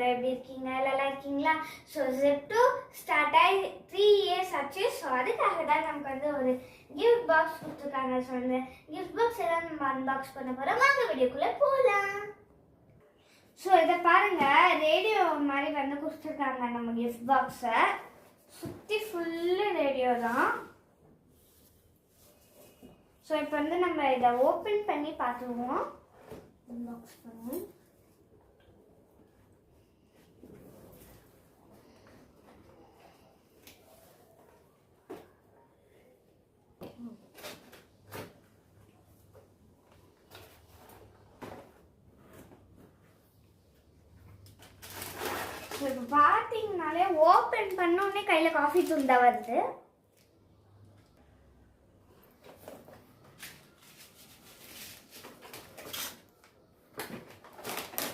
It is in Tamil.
எல்லாரும் எப்படி இருக்கீங்க? நல்லா இருக்கீங்களா? ஸோ Z2 ஸ்டார்ட் ஆகி 3 இயர்ஸ் ஆச்சு. ஸோ அதுக்காக தான் நமக்கு வந்து ஒரு கிஃப்ட் பாக்ஸ் கொடுத்துருக்காங்க. ஸோ அந்த கிஃப்ட் பாக்ஸ் எல்லாம் நம்ம அன்பாக்ஸ் பண்ண போகிறோம். வாங்க வீடியோக்குள்ளே போகலாம். ஸோ இதை பாருங்க, ரேடியோ மாதிரி வந்து கொடுத்துருக்காங்க. நம்ம கிஃப்ட் பாக்ஸை சுற்றி ஃபுல்லு ரேடியோ தான். ஸோ இப்போ வந்து நம்ம இதை ஓப்பன் பண்ணி பார்த்துருவோம். அன்பாக்ஸ் பண்ணுவோம். இப்போ பார்த்தீங்கனாலே ஓப்பன் பண்ணோடனே கையில் காஃபி தூள் தான் வருது.